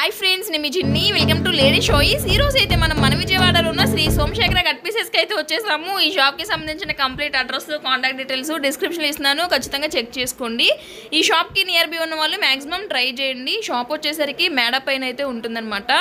Hi friends నేను మీ జిన్ని welcome to lady షోయిస్ ఈ రోజు అయితే మనం మన విజయవాడలో ఉన్న శ్రీ సోమశేఖర కట్ పీసెస్ కి అయితే వచ్చేసాము ఈ షాప్ కి సంబంధించిన complete address contact details description లో ఇస్తున్నాను ఖచ్చితంగా చెక్ చేసుకోండి ఈ షాప్ కి నియర్ బై ఉన్న వాళ్ళు మాక్సిమం ట్రై చేయండి షాప్ వచ్చేసరికి మేడ పైన అయితే ఉంటుందన్నమాట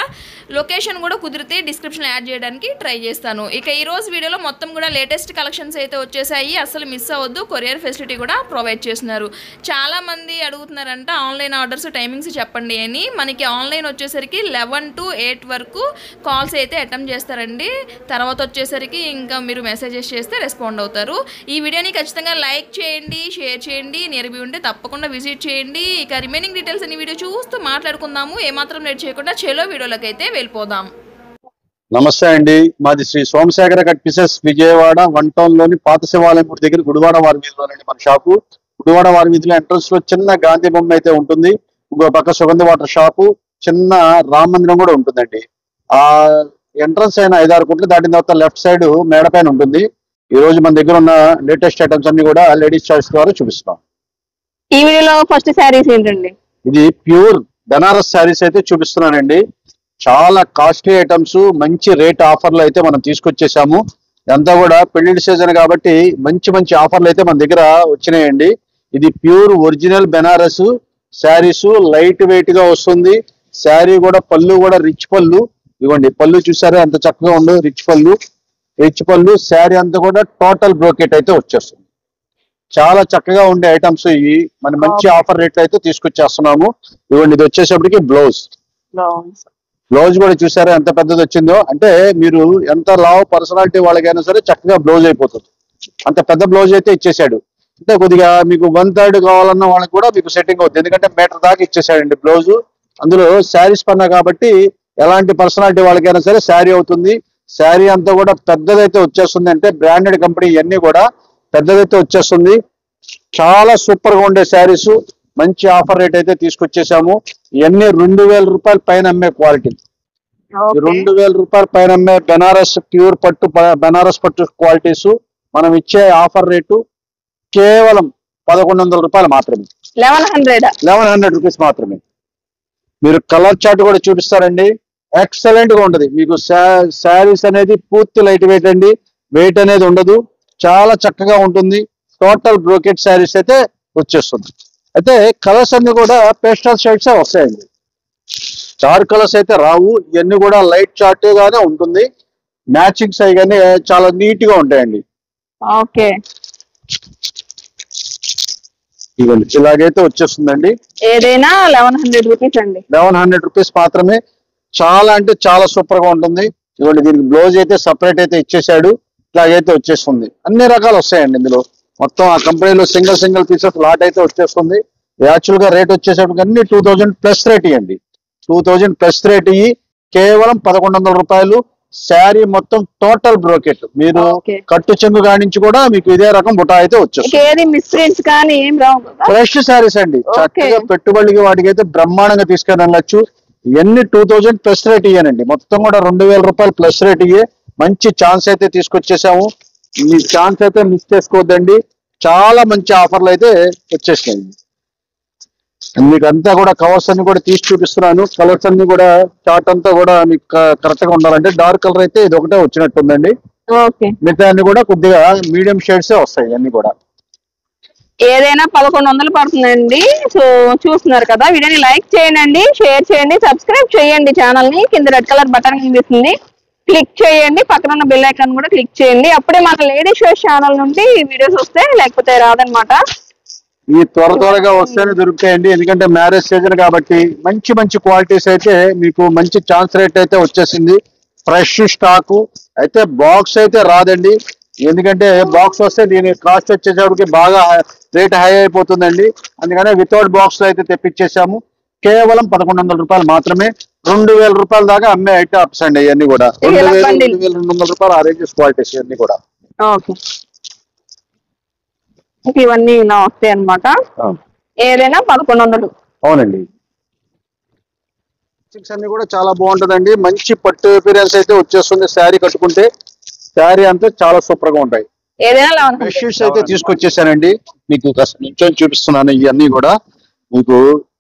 లొకేషన్ కూడా కుదిరితే డిస్క్రిప్షన్ యాడ్ చేయడానికి ట్రై చేస్తాను ఇక ఈ రోజు వీడియోలో మొత్తం కూడా లేటెస్ట్ కలెక్షన్స్ అయితే వచ్చేసాయి అసలు మిస్ అవ్వద్దు కొరియర్ ఫెసిలిటీ కూడా ప్రొవైడ్ చేస్తున్నారు చాలా మంది అడుగుతున్నారంట ఆన్లైన్ ఆర్డర్స్ టైమింగ్స్ చెప్పండి అని మనకి ఆన్లైన్ వచ్చేసరికి 11 to 8 వరకు కాల్స్ అయితే అటెంప్ట్ చేస్తారండి తర్వాత వచ్చేసరికి ఇంకా మీరు మెసేజెస్ చేస్తే రెస్పాండ్ అవుతారు ఈ వీడియోని ఖచ్చితంగా లైక్ చేయండి షేర్ చేయండి నియర్ బై ఉంటే తప్పకుండా విజిట్ చేయండి ఇక రిమైనింగ్ డీటెయిల్స్ అన్ని వీడియో చూస్తూ మాట్లాడుకుందాము ఏమాత్రం లేట్ చేయకుండా చలో వీడియోలోకి అయితే వెళ్ళిపోదాం నమస్తే అండి మాది Shri Somasekhara cut pieces Vijayawada 1 town లోని పాత శివాలయం గుడి దగ్గర గుడివాడ వారి వీధిలోనండి మన షాపు గుడివాడ వారి వీధిలో ఎంట్రన్స్ లో చిన్న గాంధీ బొమ్మ అయితే ఉంటుంది ఇంకో పక్క సుగంధ వాటర్ షాపు చిన్న రామ మందిరం కూడా ఉంటుందండి ఆ ఎంట్రన్స్ అయిన 5-6 కోట్లు దాటిన తర్వాత లెఫ్ట్ సైడ్ మేడ పైన ఉంటుంది ఈ రోజు మన దగ్గర ఉన్న లేటెస్ట్ ఐటమ్స్ అన్ని కూడా లేడీస్ చాయిస్ ద్వారా చూపిస్తాం ఈ వీడియోలో ఫస్ట్ శారీస్ ఏంటండి ఇది ప్యూర్ బెనారస్ శారీస్ అయితే చూపిస్తున్నానండి చాలా కాస్ట్లీ ఐటమ్స్ మంచి రేట్ ఆఫర్లు అయితే మనం తీసుకొచ్చేసాము ఇదంతా కూడా పెళ్లిళ్ళ సీజన్ కాబట్టి మంచి మంచి ఆఫర్లు అయితే మన దగ్గర వచ్చినాయండి ఇది pure original Banaras saris light weight గా వస్తుంది శారీ కూడా పళ్ళు కూడా రిచ్ పళ్ళు ఇవ్వండి పళ్ళు చూసారా ఎంత చక్కగా ఉందో రిచ్ పళ్ళు శారీ అంతా కూడా టోటల్ బ్రోకెట్ అయితే వచ్చేస్తుంది చాలా చక్కగా ఉండే ఐటమ్స్ ఇవి మన మంచి ఆఫర్ రేట్లు అయితే తీసుకొచ్చేస్తున్నాము ఇవ్వండి ఇది వచ్చేసప్పటికి బ్లౌజ్ కూడా చూసారా ఎంత పెద్దది వచ్చిందో అంటే మీరు ఎంత లావ్ పర్సనాలిటీ వాళ్ళకైనా సరే చక్కగా బ్లౌజ్ అయిపోతుంది అంత పెద్ద బ్లౌజ్ అయితే ఇచ్చేసాడు అంటే కొద్దిగా మీకు 1/3 కావాలన్న వాళ్ళకి కూడా మీకు సెట్టింగ్ అవుతుంది ఎందుకంటే మీటర్ దాకా ఇచ్చేసాడండి బ్లౌజ్ అందులో శారీస్ పన్నా కాబట్టి ఎలాంటి పర్సనాలిటీ వాళ్ళకైనా సరే శారీ అవుతుంది శారీ అంతా కూడా పెద్దదైతే వచ్చేస్తుంది అంటే బ్రాండెడ్ కంపెనీ ఇవన్నీ కూడా పెద్దదైతే వచ్చేస్తుంది చాలా సూపర్ గా ఉండే శారీస్ మంచి ఆఫర్ రేట్ అయితే తీసుకొచ్చేసాము ఇవన్నీ 2000 రూపాయల పైన అమ్మే క్వాలిటీ 2000 రూపాయల పైన అమ్మే బెనారస్ ప్యూర్ పట్టు బెనారస్ పట్టు క్వాలిటీస్ మనం ఇచ్చే ఆఫర్ రేటు కేవలం 1100 రూపాయలు మాత్రమే 1100 రూపీస్ మాత్రమే మీరు కలర్ చార్ట్ కూడా చూపిస్తారండి ఎక్సలెంట్ గా ఉంటది మీకు శారీస్ అనేది పూర్తి లైట్ వెయిట్ అండి వెయిట్ అనేది ఉండదు చాలా చక్కగా ఉంటుంది టోటల్ బ్రోకెట్ శారీస్ అయితే వచ్చేస్తుంది అయితే కలర్స్ అన్ని కూడా పేస్టల్ షేడ్స్ వస్తాయండి చార్ కలర్స్ అయితే రావు ఇవన్నీ కూడా లైట్ చార్ట్ గానే ఉంటుంది మ్యాచింగ్స్ అవి కానీ చాలా నీట్ గా ఉంటాయండి ఓకే ఇవ్వండి ఇలాగైతే వచ్చేస్తుందండి ఏదైనా 1100 రూపీస్ అండి 1100 రూపీస్ మాత్రమే చాలా అంటే చాలా సూపర్ గా ఉంటుంది ఇవ్వండి దీనికి బ్లౌజ్ అయితే సపరేట్ అయితే ఇచ్చేసాడు ఇలాగైతే వచ్చేస్తుంది అన్ని రకాలు వస్తాయండి ఇందులో మొత్తం ఆ కంపెనీలో సింగిల్ పీసెస్ లాట్ అయితే వచ్చేస్తుంది యాక్చువల్ గా రేట్ వచ్చేసరికి అన్ని 2000 ప్లస్ రేట్ ఇవ్వండి 2000 ప్లస్ రేట్ ఇవి కేవలం 1100 రూపాయలు శారీ మొత్తం టోటల్ బ్రోకెట్ మీరు కట్టు చెంగు కానించి కూడా మీకు ఇదే రకం బుటా అయితే వచ్చేస్తుంది ఫ్రెష్ శారీస్ అండి చక్కగా పెట్టుబడికి వాటికి అయితే బ్రహ్మాండంగా తీసుకొని వెళ్ళొచ్చు ఇవన్నీ 2000 ప్లస్ రేట్ ఇయ్యానండి మొత్తం కూడా 2000 రూపాయలు ప్లస్ రేట్ ఇయ్యే మంచి ఛాన్స్ అయితే తీసుకొచ్చేసాము ఈ ఛాన్స్ అయితే మిస్ చేసుకోవద్దండి చాలా మంచి ఆఫర్లు అయితే వచ్చేసాయి మీకు అంతా కూడా కవర్స్ అన్ని కూడా తీసి చూపిస్తున్నాను కలర్స్ అన్ని కూడా చార్ట్ అంతా కూడా మీకు కరెక్ట్ గా ఉండాలంటే డార్క్ కలర్ అయితే ఇది ఒకటే వచ్చినట్టుందండి మిగతా అన్ని కూడా కొద్దిగా మీడియం షేడ్స్ వస్తాయి అన్ని కూడా ఏదైనా 1100 పడుతుందండి సో చూస్తున్నారు కదా వీడియోని లైక్ చేయండి షేర్ చేయండి సబ్స్క్రైబ్ చేయండి ఛానల్ ని కింద రెడ్ కలర్ బటన్ కనిపిస్తుంది క్లిక్ చేయండి పక్కన ఉన్న బెల్ ఐకాన్ కూడా క్లిక్ చేయండి అప్పుడే మన లేడీ షోస్ ఛానల్ నుండి వీడియోస్ వస్తాయి లేకపోతే రాదనమాట ఈ త్వరగా వస్తేనే దొరుకుతాయండి ఎందుకంటే మ్యారేజ్ సీజన్ కాబట్టి మంచి మంచి క్వాలిటీస్ అయితే మీకు మంచి ఛాన్స్ రేట్ అయితే వచ్చేసింది ఫ్రెష్ స్టాక్ అయితే బాక్స్ అయితే రాదండి ఎందుకంటే బాక్స్ వస్తే దీని కాస్ట్ వచ్చేసరికి బాగా రేట్ హై అయిపోతుందండి అందుకనే వితౌట్ బాక్స్ లో అయితే తెప్పించేసాము కేవలం 1100 రూపాయలు మాత్రమే 2000 రూపాయల దాకా అమ్మే ఐటమ్స్ అండి ఇవన్నీ కూడా 2200 రూపాయలు ఆ రేంజెస్ క్వాలిటీస్ ఇవన్నీ కూడా ఇవన్నీ ఇలా వస్తాయి అనమాట ఏదైనా 1100 అవునండి అన్ని కూడా చాలా బాగుంటుందండి మంచి పట్టు అపిరియన్స్ అయితే వచ్చేస్తుంది శారీ కట్టుకుంటే శారీ అంతా చాలా సూపర్ గా ఉంటాయి బెడ్షీట్స్ అయితే తీసుకొచ్చేసానండి మీకు నిల్చొని చూపిస్తున్నాను ఇవన్నీ కూడా మీకు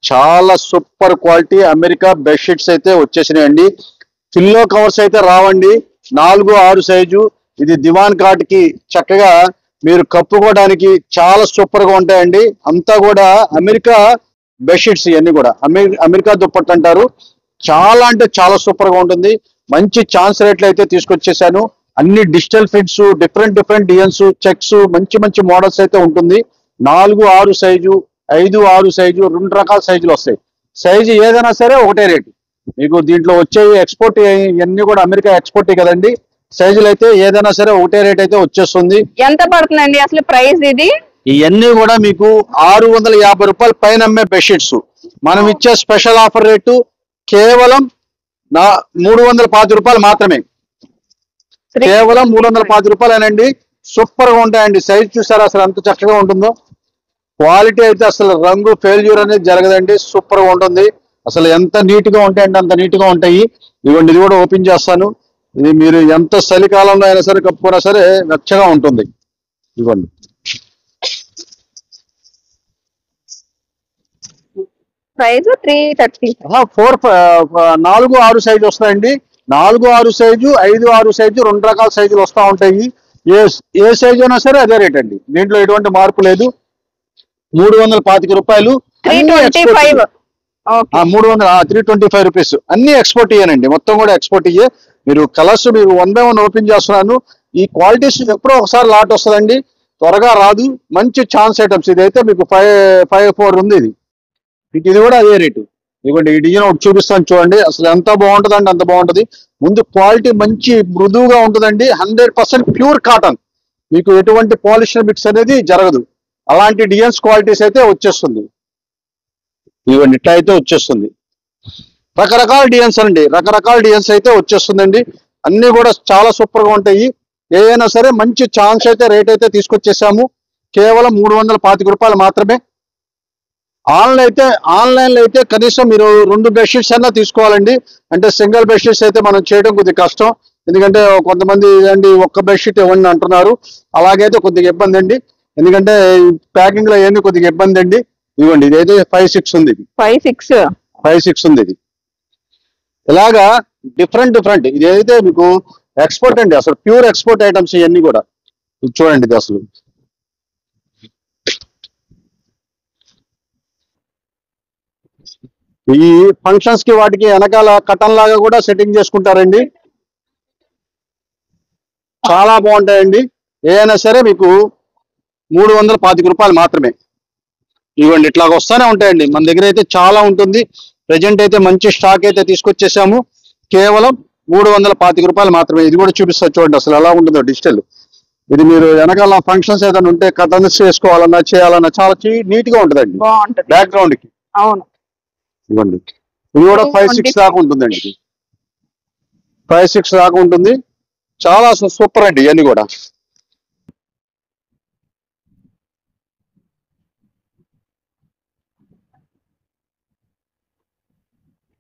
చాలా సూపర్ క్వాలిటీ అమెరికా బెడ్షీట్స్ అయితే వచ్చేసినాయండి. పిల్లో కవర్స్ అయితే రావండి, 4-6 సైజు. ఇది దివాన్ కాట్ కి చక్కగా మీరు కప్పుకోవడానికి చాలా సూపర్ గా ఉంటాయండి. అంతా కూడా అమెరికా బెడ్షీట్స్, ఇవన్నీ కూడా అమెరికా దుప్పట్లు అంటారు. చాలా అంటే చాలా సూపర్ గా ఉంటుంది. మంచి ఛాన్స్ రేట్లు అయితే తీసుకొచ్చేసాను. అన్ని digital prints, different designs, checks, మంచి మంచి మోడల్స్ అయితే ఉంటుంది. 4-6 సైజు, 5-6 సైజు, 2 రకాల సైజులు వస్తాయి. సైజు ఏదైనా సరే ఒకటే రేటు. మీకు దీంట్లో వచ్చే ఎక్స్పోర్ట్ ఇవన్నీ కూడా అమెరికా ఎక్స్పోర్ట్ కదండి. సైజులు అయితే ఏదైనా సరే ఒకటే రేట్ అయితే వచ్చేస్తుంది. ఎంత పడుతుందండి అసలు ప్రైస్ ఇది? ఇవన్నీ కూడా మీకు 650 రూపాయలు పైన అమ్మే బెడ్షీట్స్. మనం ఇచ్చే స్పెషల్ ఆఫర్ రేటు కేవలం 310 రూపాయలు మాత్రమే. కేవలం 310 రూపాయలేనండి. సూపర్ గా ఉంటాయండి. సైజ్ చూసారా అసలు ఎంత చక్కగా ఉంటుందో. క్వాలిటీ అయితే అసలు రంగు ఫెయిల్యూర్ అనేది జరగదండి. సూపర్ గా ఉంటుంది. అసలు ఎంత నీట్ గా ఉంటాయంటే అంత నీట్ గా ఉంటాయి. ఇవ్వండి, ఇది కూడా ఓపెన్ చేస్తాను. ఇది మీరు ఎంత చలికాలంలో అయినా సరే కప్పుకున్నా సరే వెచ్చగా ఉంటుంది. ఇవ్వండి, ప్రైస్ 330. 4-6 సైజు వస్తాయండి. 4-6 సైజు, 5-6 సైజు, 2 రకాల సైజులు వస్తూ ఉంటాయి. ఏ సైజు అయినా సరే అదే రేట్ అండి. దీంట్లో ఎటువంటి మార్పు లేదు. 325 రూపాయలు. 325. 325 రూపీస్. అన్ని ఎక్స్పోర్ట్ ఇయ్యానండి, మొత్తం కూడా ఎక్స్పోర్ట్ ఇయ్యే. మీరు కలర్స్ మీరు 1 by 1 ఓపెన్ చేస్తున్నాను. ఈ క్వాలిటీస్ ఎప్పుడో ఒకసారి లాట్ వస్తుందండి, త్వరగా రాదు. మంచి ఛాన్స్ ఐటమ్స్. ఇదైతే మీకు 554 ఉంది. ఇది కూడా అదే రేటు. ఇవ్వండి, ఈ డిజైన్ ఒకటి చూపిస్తాను చూడండి. అసలు ఎంత బాగుంటుందండి, అంత బాగుంటుంది. ముందు క్వాలిటీ మంచి మృదువుగా ఉంటుందండి. 100% ప్యూర్ కాటన్. మీకు ఎటువంటి పాలిస్టర్ మిక్స్ అనేది జరగదు. అలాంటి డిజైన్స్ క్వాలిటీస్ అయితే వచ్చేస్తుంది. ఇవ్వండి, ఇట్లా అయితే వచ్చేస్తుంది. రకరకాల డిజైన్స్ అండి, రకరకాల డిజైన్స్ అయితే వచ్చేస్తుందండి. అన్ని కూడా చాలా సూపర్ గా ఉంటాయి. ఏదైనా సరే మంచి ఛాన్స్ అయితే రేట్ అయితే తీసుకొచ్చేసాము. కేవలం 325 రూపాయలు మాత్రమే. ఆన్లైన్ లో అయితే కనీసం మీరు 2 బెడ్షీట్స్ అయినా తీసుకోవాలండి. అంటే సింగిల్ బెడ్షీట్స్ అయితే మనం చేయడం కొద్దిగా కష్టం. ఎందుకంటే కొంతమంది అండి ఒక్క బెడ్షీట్ ఇవ్వండి అంటున్నారు. అలాగైతే కొద్దిగా ఇబ్బంది అండి. ఎందుకంటే ప్యాకింగ్ లో ఏంది కొద్దిగా ఇబ్బంది అండి. ఇవ్వండి, ఇదైతే 5-6 ఉంది. 5-6 ఉంది. ఇది ఇలాగా డిఫరెంట్. ఇదైతే మీకు ఎక్స్పోర్ట్ అండి, అసలు ప్యూర్ ఎక్స్పోర్ట్ ఐటమ్స్ ఇవన్నీ కూడా. ఇది చూడండి, ఇది అసలు ఈ ఫంక్షన్స్ కి వాటికి వెనకాల కటన్ లాగా కూడా సెట్టింగ్ చేసుకుంటారండి. చాలా బాగుంటాయండి. ఏదైనా సరే మీకు 325 రూపాయలు మాత్రమే. ఇవ్వండి, ఇట్లాగ వస్తూనే ఉంటాయండి. మన దగ్గర అయితే చాలా ఉంటుంది. ప్రజెంట్ అయితే మంచి స్టాక్ అయితే తీసుకొచ్చేసాము. కేవలం 325 రూపాయలు మాత్రమే. ఇది కూడా చూపిస్తా చూడండి అసలు ఎలా ఉంటుందో డిజిటల్. ఇది మీరు వెనకాల ఫంక్షన్స్ ఏదైనా ఉంటే కటన్స్ చేసుకోవాలన్నా చేయాలన్నా చాలా నీట్ గా ఉంటుందండి బ్యాక్గ్రౌండ్ కి. అవును, ఇవ్వండి, ఇది కూడా 5-6 దాకా ఉంటుందండి. 5-6 దాకా ఉంటుంది. చాలా సూపర్ అండి ఇవన్నీ కూడా.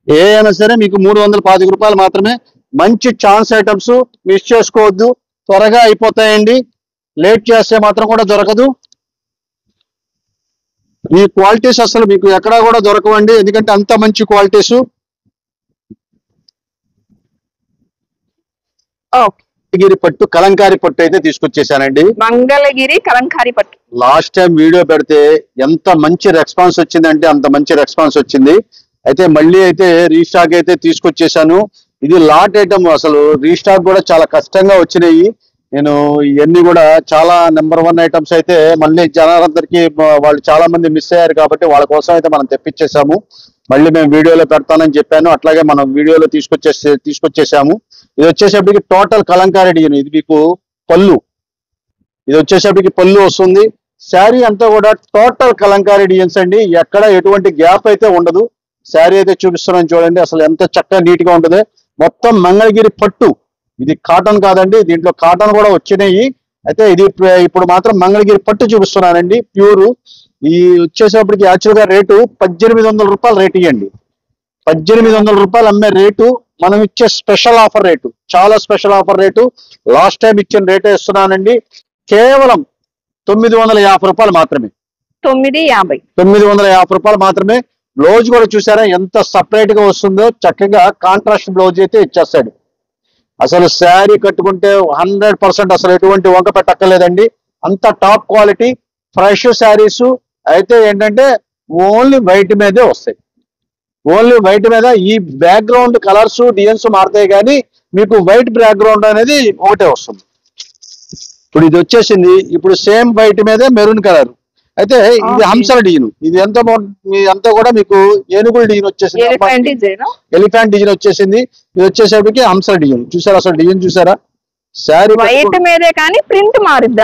ఏదైనా సరే మీకు 325 రూపాయలు మాత్రమే. మంచి ఛాన్స్ ఐటమ్స్, మిస్ చేసుకోవద్దు. త్వరగా అయిపోతాయండి. లేట్ చేస్తే మాత్రం కూడా దొరకదు. ఈ క్వాలిటీస్ అసలు మీకు ఎక్కడా కూడా దొరకవండి, ఎందుకంటే అంత మంచి క్వాలిటీస్. మంగళగిరి పట్టు, కలంకారీ పట్టు అయితే తీసుకొచ్చేసానండి. మంగళగిరి కలంకారీ పట్టు. లాస్ట్ టైం వీడియో పెడితే ఎంత మంచి రెస్పాన్స్ వచ్చిందంటే అంత మంచి రెస్పాన్స్ వచ్చింది. అయితే మళ్ళీ అయితే రీస్టాక్ అయితే తీసుకొచ్చేసాను. ఇది లాట్ ఐటమ్. అసలు రీస్టాక్ కూడా చాలా కష్టంగా వచ్చినాయి. నేను ఇవన్నీ కూడా చాలా నెంబర్ 1 ఐటమ్స్ అయితే మళ్ళీ జనాలందరికీ వాళ్ళు చాలా మంది మిస్ అయ్యారు కాబట్టి వాళ్ళ కోసం అయితే మనం తెప్పించేసాము. మళ్ళీ మేము వీడియోలో పెడతానని చెప్పాను, అట్లాగే మనం వీడియోలో తీసుకొచ్చేసాము. ఇది వచ్చేసేపటికి టోటల్ కలంకారీ డిజైన్. ఇది మీకు పళ్ళు, ఇది వచ్చేసేపటికి పళ్ళు వస్తుంది. శారీ అంతా కూడా టోటల్ కలంకారీ డిజైన్స్ అండి. ఎక్కడ ఎటువంటి గ్యాప్ అయితే ఉండదు. శారీ అయితే చూపిస్తున్నాను చూడండి అసలు ఎంత చక్కగా నీట్ గా ఉంటుంది. మొత్తం మంగళగిరి పట్టు. ఇది కాటన్ కాదండి, దీంట్లో కాటన్ కూడా వచ్చినాయి. అయితే ఇది ఇప్పుడు మాత్రం మంగళగిరి పట్టు చూపిస్తున్నానండి, ప్యూర్. ఈ వచ్చేసేపటికి యాక్చువల్ గా రేటు 1800 రూపాయలు రేట్ ఇవ్వండి. 1800 రూపాయలు అమ్మే రేటు మనం ఇచ్చే స్పెషల్ ఆఫర్ రేటు, చాలా special offer rate. Last time ఇచ్చిన రేటే ఇస్తున్నానండి. కేవలం 950 రూపాయలు మాత్రమే. 950 950 రూపాయలు మాత్రమే. బ్లౌజ్ కూడా చూసారా ఎంత సపరేట్ గా వస్తుందో, చక్కగా కాంట్రాస్ట్ బ్లౌజ్ అయితే ఇచ్చేస్తాడు. అసలు శారీ కట్టుకుంటే 100% అసలు ఎటువంటి వంక పెట్టక్కర్లేదండి. అంత టాప్ క్వాలిటీ ఫ్రెష్ శారీస్ అయితే ఏంటంటే ఓన్లీ వైట్ మీదే వస్తాయి. ఓన్లీ వైట్ మీద ఈ బ్యాక్గ్రౌండ్ కలర్స్ డిజైన్స్ మారుతాయి, కానీ మీకు వైట్ బ్యాక్గ్రౌండ్ అనేది ఒకటే వస్తుంది. ఇప్పుడు ఇది వచ్చేసింది, ఇప్పుడు సేమ్ వైట్ మీదే మెరూన్ కలర్. అయితే ఇది హంసల డిజైన్. ఇది ఎంత అంతా కూడా మీకు ఏనుగుల డిజైన్ వచ్చేసింది, ఎలిఫెంట్ డిజైన్ వచ్చేసింది. ఇది వచ్చేసరికి హంసల డిజైన్. చూసారా అసలు డిజైన్ చూసారా? శారీ వైట్ మీదే కానీ ప్రింట్ మారుద్ది.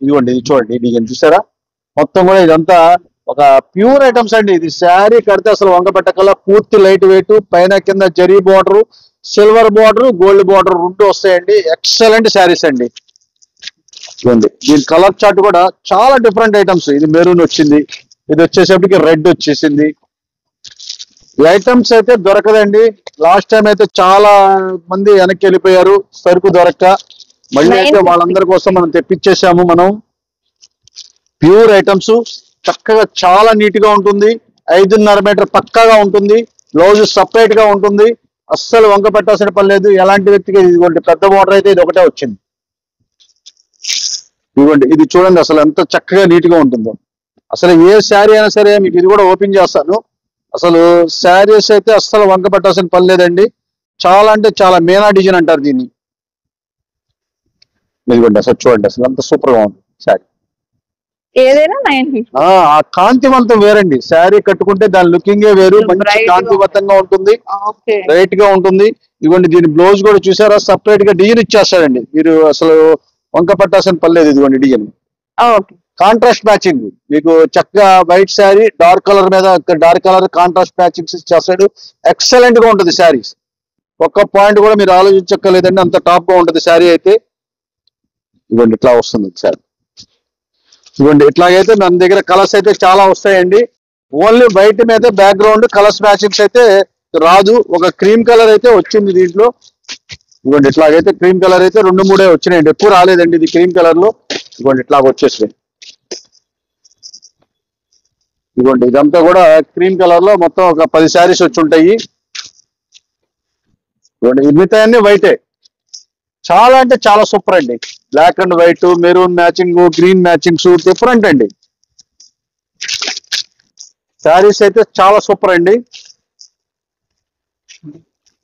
ఇదిగోండి, ఇది చూడండి డిజైన్ చూసారా? మొత్తం కూడా ఇదంతా ఒక ప్యూర్ ఐటమ్స్ అండి. ఇది శారీ కడితే అసలు వంక పెట్టకల్లా పూర్తి లైట్ వెయిట్, పైన కింద zari border, silver border, gold border రెండు వస్తాయండి. ఎక్సలెంట్ శారీస్ అండి. దీని కలర్ చార్ట్ కూడా చాలా డిఫరెంట్ ఐటమ్స్. ఇది మెరూన్ వచ్చింది, ఇది వచ్చేసరికి రెడ్ వచ్చేసింది. ఈ ఐటమ్స్ అయితే దొరకదండి. లాస్ట్ టైం అయితే చాలా మంది వెనక్కి వెళ్ళిపోయారు సరుకు దొరక్క. మళ్ళీ అయితే వాళ్ళందరి కోసం మనం తెప్పించేసాము. మనం ప్యూర్ ఐటమ్స్, చక్కగా చాలా నీట్ గా ఉంటుంది. 5.5 మీటర్ పక్కాగా ఉంటుంది. బ్లౌజ్ సపరేట్ గా ఉంటుంది. అస్సలు వంక పెట్టాల్సిన పని లేదు ఎలాంటి వ్యక్తికి. ఇదిగోండి పెద్ద బార్డర్ అయితే ఇది ఒకటే వచ్చింది. ఇదిగోండి, ఇది చూడండి అసలు ఎంత చక్కగా నీట్ గా ఉంటుందో. అసలు ఏ శారీ అయినా సరే మీకు ఇది కూడా ఓపెన్ చేస్తాను. అసలు శారీస్ అయితే అస్సలు వంక పెట్టాల్సిన పని లేదండి. చాలా అంటే చాలా మీనా డిజైన్ అంటారు దీన్ని. ఇదిగోండి అసలు చూడండి అసలు అంత సూపర్ గా ఉంది శారీ. ఏదైనా 950. ఆ కాంతివంతం వేరండి. శారీ కట్టుకుంటే దాని లుకింగే వేరు, మంచి కాంతివంతంగా ఉంటుంది, బ్రైట్ గా ఉంటుంది. ఇదిగోండి దీని బ్లౌజ్ కూడా చూసారా? సపరేట్ గా డిజైన్ ఇచ్చేస్తాడండి. మీరు అసలు వంక పట్టాల్సిన పని లేదు. ఇదిగోండి డిజైన్ కాంట్రాస్ట్ మ్యాచింగ్. మీకు చక్కగా వైట్ శారీ డార్క్ కలర్ మీద డార్క్ కలర్ కాంట్రాస్ట్ మ్యాచింగ్స్ ఇచ్చేస్తాడు. ఎక్సలెంట్ గా ఉంటుంది శారీస్. ఒక్క పాయింట్ కూడా మీరు ఆలోచించక్కర్లేదండి, అంత టాప్ గా ఉంటుంది శారీ అయితే. ఇదిగోండి ఇట్లా వస్తుంది శారీ. ఇదిగోండి ఇట్లాగైతే మన దగ్గర కలర్స్ అయితే చాలా వస్తాయండి. ఓన్లీ వైట్ మీద బ్యాక్గ్రౌండ్ కలర్స్ మ్యాచింగ్స్ అయితే రాదు. ఒక క్రీమ్ కలర్ అయితే వచ్చింది దీంట్లో. ఇదిగోండి ఇట్లాగైతే క్రీమ్ కలర్ అయితే 2-3 వచ్చినాయండి, ఎక్కువ రాలేదండి ఇది క్రీమ్ కలర్ లో. ఇదిగోండి ఇట్లాగ వచ్చేసినాయి. ఇదిగోండి ఇదంతా కూడా క్రీమ్ కలర్ లో మొత్తం ఒక 10 శారీస్ వచ్చి ఉంటాయి. ఇదిగోండి మిగతాయన్నీ వైటే. చాలా అంటే చాలా సూపర్ అండి. Black and white, maroon matching, green matchings different అండి. శారీస్ అయితే చాలా సూపర్ అండి.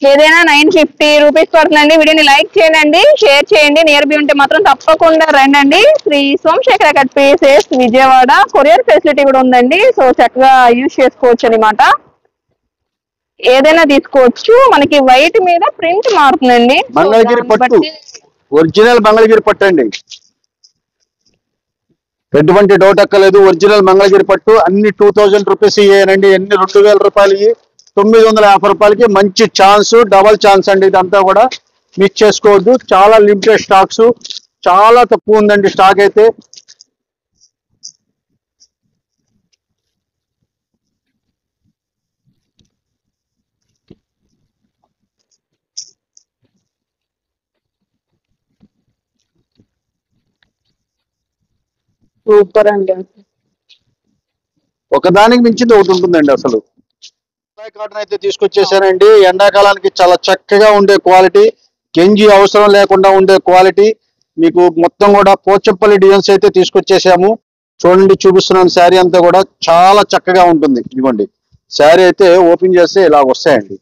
ఏదైనా 950 రూపీస్ పడుతుందండి. వీడియోని లైక్ చేయండి, షేర్ చేయండి. నియర్ బై ఉంటే మాత్రం తప్పకుండా రండి. Shri Somasekhara cut pieces Vijayawada. Courier facility కూడా ఉందండి. సో చక్కగా యూజ్ చేసుకోవచ్చు అనమాట. ఏదైనా తీసుకోవచ్చు. మనకి వైట్ మీద ప్రింట్ మారుతుందండి. మంగళగిరి పట్టు, ఒరిజినల్ మంగళగిరి పట్టు అండి. ఎటువంటి డౌట్ అక్కలేదు. ఒరిజినల్ మంగళగిరి పట్టు. అన్ని 2000 రూపీస్ ఇయ్యానండి. ఎన్ని 2000 రూపాయలు 950 రూపాయలకి మంచి ఛాన్స్, డబల్ ఛాన్స్ అండి. ఇదంతా కూడా మిస్ చేసుకోవద్దు. చాలా లిమిటెడ్ స్టాక్స్, చాలా తక్కువ ఉందండి స్టాక్ అయితే. సూపర్ అండి. ఒకదానికి మించింది ఒకటి ఉంటుందండి. అసలు కాటన్ అయితే తీసుకొచ్చేసానండి. ఎండాకాలానికి చాలా చక్కగా ఉండే క్వాలిటీ, గెంజి అవసరం లేకుండా ఉండే క్వాలిటీ. మీకు మొత్తం కూడా పోచంపల్లి డిజైన్స్ అయితే తీసుకొచ్చేసాము. చూడండి చూపిస్తున్నాను. శారీ అంతా కూడా చాలా చక్కగా ఉంటుంది. ఇదిగోండి శారీ అయితే ఓపెన్ చేస్తే ఇలా వస్తాయండి.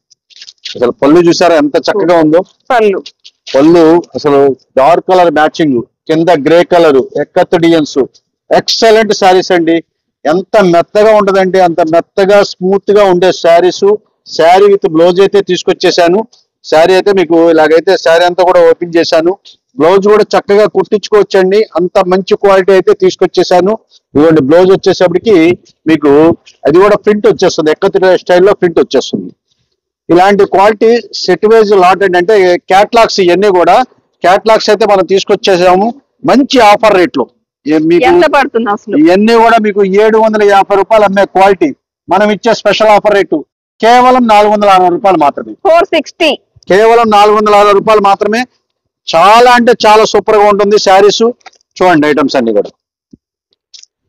అసలు పళ్ళు చూసారా ఎంత చక్కగా ఉందో. పళ్ళు అసలు డార్క్ కలర్ మ్యాచింగ్, కింద grey colour, ikat designs, excellent saris అండి. ఎంత మెత్తగా ఉంటదంటే అంత మెత్తగా స్మూత్ గా ఉండే శారీస్. శారీ విత్ బ్లౌజ్ అయితే తీసుకొచ్చేసాను. శారీ అయితే మీకు ఇలాగైతే శారీ అంతా కూడా ఓపెన్ చేశాను. బ్లౌజ్ కూడా చక్కగా కుట్టించుకోవచ్చండి. అంత మంచి క్వాలిటీ అయితే తీసుకొచ్చేసాను. ఇదిగోండి బ్లౌజ్ వచ్చేసప్పటికి మీకు అది కూడా ప్రింట్ వచ్చేస్తుంది. ఎక్కత్ స్టైల్లో ప్రింట్ వచ్చేస్తుంది. ఇలాంటి క్వాలిటీ సెట్ వైజ్ లాట్ అంటే క్యాట్లాగ్స్, ఇవన్నీ కూడా క్యాట్లాగ్స్ అయితే మనం తీసుకొచ్చేసాము మంచి ఆఫర్ రేట్లో. ఇవన్నీ కూడా మీకు 750 రూపాయలు అమ్మే క్వాలిటీ. మనం ఇచ్చే స్పెషల్ ఆఫర్ రేటు కేవలం 460 రూపాయలు మాత్రమే. 460, కేవలం 460 రూపాయలు మాత్రమే. చాలా అంటే చాలా సూపర్ గా ఉంటుంది శారీస్. చూడండి ఐటమ్స్ అన్ని కూడా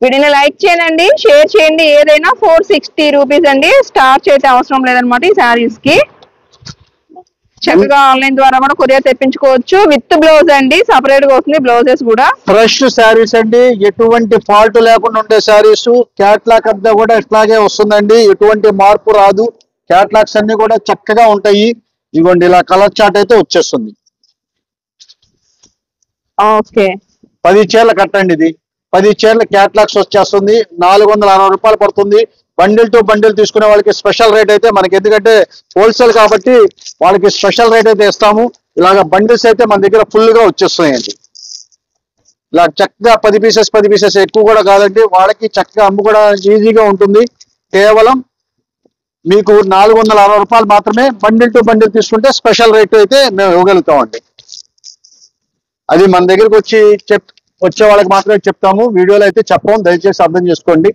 వీడియోని లైక్ చేయండి, షేర్ చేయండి. ఏదైనా 460 రూపీస్ అండి. స్టార్చ్ అయితే అవసరం లేదనమాట ఈ శారీస్ కి. చక్కగా ఆన్లైన్ ద్వారా కూడా కొరియర్ తెప్పించుకోవచ్చు. విత్ బ్లౌజ్ అండి, సపరేట్ గా వస్తుంది బ్లౌజెస్ కూడా. ఫ్రెష్ శారీస్ అండి, ఎటువంటి ఫాల్ట్ లేకుండా ఉండే శారీస్. క్యాట్లాగ్ అంతా కూడా ఇట్లాగే వస్తుందండి, ఎటువంటి మార్పు రాదు. క్యాట్లాగ్స్ అన్ని కూడా చక్కగా ఉంటాయి. ఇదిగోండి ఇలా కలర్ చార్ట్ అయితే వచ్చేస్తుంది. ఓకే, 10 చీరలు కట్టండి. ఇది 10 చీరల క్యాట్లాగ్స్ వచ్చేస్తుంది. 460 రూపాయలు పడుతుంది. బండిల్ టు బండిల్ తీసుకునే వాళ్ళకి స్పెషల్ రేట్ అయితే మనకి, ఎందుకంటే హోల్సేల్ కాబట్టి వాళ్ళకి స్పెషల్ రేట్ అయితే ఇస్తాము. ఇలాగ బండిల్స్ అయితే మన దగ్గర ఫుల్ గా వచ్చేస్తున్నాయండి. ఇలా చక్కగా 10 పీసెస్ ఎక్కువ కూడా కాదండి, వాళ్ళకి చక్కగా అమ్ముకోవడానికి ఈజీగా ఉంటుంది. కేవలం మీకు 460 రూపాయలు మాత్రమే. బండిల్ టు బండిల్ తీసుకుంటే స్పెషల్ రేట్ అయితే మేము ఇవ్వగలుగుతామండి. అది మన దగ్గరకు వచ్చే వాళ్ళకి మాత్రమే చెప్తాము, వీడియోలో అయితే చెప్పము, దయచేసి అర్థం చేసుకోండి.